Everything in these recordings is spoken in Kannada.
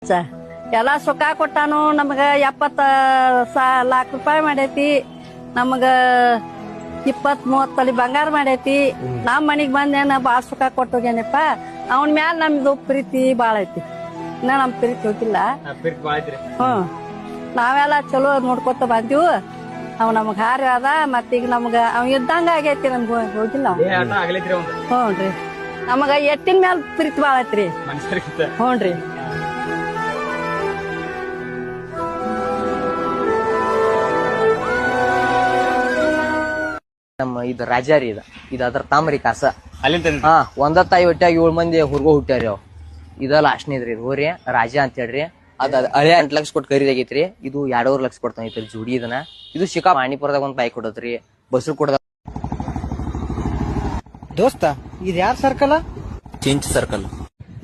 ಹುಚ್ಚ ಎಲ್ಲಾ ಸುಖ ಕೊಟ್ಟಾನು ನಮಗ 70 ಲಾಖ ರೂಪಾಯಿ ಮಾಡೈತಿ ನಮಗ 20-30 ತೊಲಿ ಬಂಗಾರ ಮಾಡೈತಿ ನಮ್ ಮನಿಗ್ ಬಂದೇನ ಬಾಳ ಸುಖ ಕೊಟ್ಟೋಗ್ಯಾನಪ್ಪ ಅವನ್ ಮ್ಯಾಲ ನಮ್ದು ಪ್ರೀತಿ ಬಾಳ ಐತಿ ಇನ್ನ ನಮ್ ಪ್ರೀತಿ ಹೋಗಿಲ್ಲ ನಾವೆಲ್ಲ ಚಲೋ ನೋಡ್ಕೊತ ಬಂದಿವು ಅವ್ ನಮಗ್ ಹಾರಿ ಅದ ಮತ್ತೀಗ ನಮ್ಗ ಅವ್ ಇದ್ದಂಗ ಆಗೈತಿ ನಮ್ಗ ಹೋಗಿಲ್ಲ ಹ್ಞೂನ್ರಿ ನಮಗ ಎತ್ತಿನ ಮ್ಯಾಲ ಪ್ರೀತಿ ಬಾಳ ಐತ್ರಿ ಹ್ಞೂನ್ರಿ ನಮ್ಮ ಇದು ರಾಜಾರಿ ಇದು ಅದ್ರ ತಾಮ್ರಿ ಕಾಸ ಹಾ ಒಂದ ತಾಯಿ ಹೊಟ್ಯಾಗ 7 ಮಂದಿ ಹುರ್ಗೋ ಹುಟ್ಟ್ಯಾರಿ ಅವ್ ಇದ ಲಾಸ್ಟ್ನೇದ್ರಿ ಇದು ಹೋರಿ ರಾಜ ಅಂತ ಹೇಳ್ರಿ ಅದ ಹಳೆ 8 ಲಕ್ಷ ಕೊಟ್ಟು ಖರೀದಾಗೈತ್ರಿ ಇದು 2.5 ಲಕ್ಷ ಕೊಡ್ತಾನೈತ್ರಿ ಜೋಡಿ ಇದನ್ನ ಇದು ಶಿಕಾ ಪಾಣಿಪುರದಾಗ ಒಂದ್ ಬಾಯಿ ಕೊಡತ್ರಿ ಬಸ್ರು ಕೊಡದ ದೋಸ್ತ ಇದ್ ಯಾರ ಸರ್ಕಲ್ ಚಿಂಚ್ ಸರ್ಕಲ್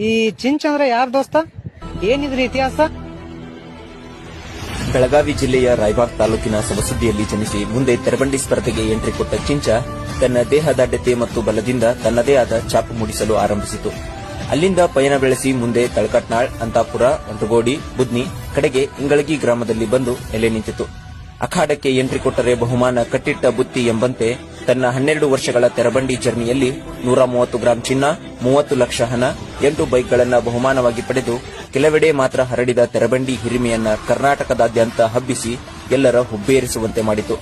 ಈ ಚಿಂಚ್ ಅಂದ್ರೆ ಯಾರ ದೋಸ್ತ ಏನಿದ್ರಿ ಇತಿಹಾಸ ಬೆಳಗಾವಿ ಜಿಲ್ಲೆಯ ರಾಯಬಾಗ್ ತಾಲೂಕಿನ ಸವಸುದ್ದಿಯಲ್ಲಿ ಜನಿಸಿ ಮುಂದೆ ತೆರಬಂಡಿ ಸ್ಪರ್ಧೆಗೆ ಎಂಟ್ರಿ ಕೊಟ್ಟ ಚಿಂಚ ತನ್ನ ದೇಹದಾಢ್ಯತೆ ಮತ್ತು ಬಲದಿಂದ ತನ್ನದೇ ಆದ ಛಾಪು ಮೂಡಿಸಲು ಆರಂಭಿಸಿತು. ಅಲ್ಲಿಂದ ಪಯಣ ಬೆಳೆಸಿ ಮುಂದೆ ತಳಕಟ್ನಾಳ್, ಅಂತಾಪುರ, ಒಂಟಗೋಡಿ, ಬುದ್ನಿ ಕಡೆಗೆ ಇಂಗಳಗಿ ಗ್ರಾಮದಲ್ಲಿ ಬಂದು ನೆಲೆ ನಿಂತಿತು. ಅಖಾಡಕ್ಕೆ ಎಂಟ್ರಿ ಕೊಟ್ಟರೆ ಬಹುಮಾನ ಕಟ್ಟಿಟ್ಟ ಬುತ್ತಿ ಎಂಬಂತೆ ತನ್ನ 12 ವರ್ಷಗಳ ತೆರಬಂಡಿ ಜರ್ನಿಯಲ್ಲಿ 130 ಗ್ರಾಂ ಚಿನ್ನ, 30 ಲಕ್ಷ ಹಣ, 8 ಬೈಕ್ಗಳನ್ನು ಬಹುಮಾನವಾಗಿ ಪಡೆದು ಕೆಲವೆಡೆ ಮಾತ್ರ ಹರಡಿದ ತೆರಬಂಡಿ ಹಿರಿಮೆಯನ್ನ ಕರ್ನಾಟಕದಾದ್ಯಂತ ಹಬ್ಬಿಸಿ ಎಲ್ಲರ ಹುಬ್ಬೇರಿಸುವಂತೆ ಮಾಡಿತು.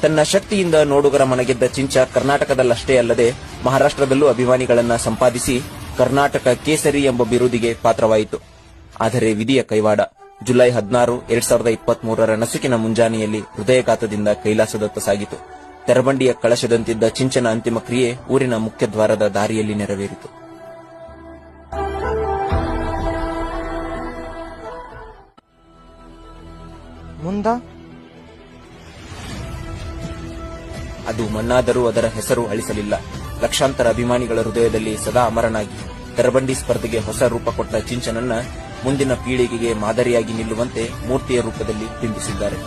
ತನ್ನ ಶಕ್ತಿಯಿಂದ ನೋಡುಗರ ಮನಗೆದ್ದ ಚಿಂಚ ಕರ್ನಾಟಕದಲ್ಲಷ್ಟೇ ಅಲ್ಲದೆ ಮಹಾರಾಷ್ಟ್ರದಲ್ಲೂ ಅಭಿಮಾನಿಗಳನ್ನ ಸಂಪಾದಿಸಿ ಕರ್ನಾಟಕ ಕೇಸರಿ ಎಂಬ ಬಿರುದಿಗೆ ಪಾತ್ರವಾಯಿತು. ಆದರೆ ವಿಧಿಯ ಕೈವಾಡ. ಜುಲೈ 16, 2023ರ ನಸುಕಿನ ಮುಂಜಾನೆಯಲ್ಲಿ ಹೃದಯಘಾತದಿಂದ ಕೈಲಾಸದತ್ತ ಸಾಗಿತು. ತೆರಬಂಡಿಯ ಕಳಶದಂತಿದ್ದ ಚಿಂಚನ ಅಂತಿಮ ಕ್ರಿಯೆ ಊರಿನ ಮುಖ್ಯ ದ್ವಾರದ ದಾರಿಯಲ್ಲಿ ನೆರವೇರಿತು. ಮುಂದ ಅದು ಮಣ್ಣಾದರೂ ಅದರ ಹೆಸರು ಅಳಿಸಲಿಲ್ಲ. ಲಕ್ಷಾಂತರ ಅಭಿಮಾನಿಗಳ ಹೃದಯದಲ್ಲಿ ಸದಾ ಅಮರನಾಗಿ ತೆರಬಂಡಿ ಸ್ಪರ್ಧೆಗೆ ಹೊಸ ರೂಪ ಕೊಟ್ಟ ಚಿಂಚನನ್ನ ಮುಂದಿನ ಪೀಳಿಗೆಗೆ ಮಾದರಿಯಾಗಿ ನಿಲ್ಲುವಂತೆ ಮೂರ್ತಿಯ ರೂಪದಲ್ಲಿ ಬಿಂಬಿಸಿದ್ದಾರೆ.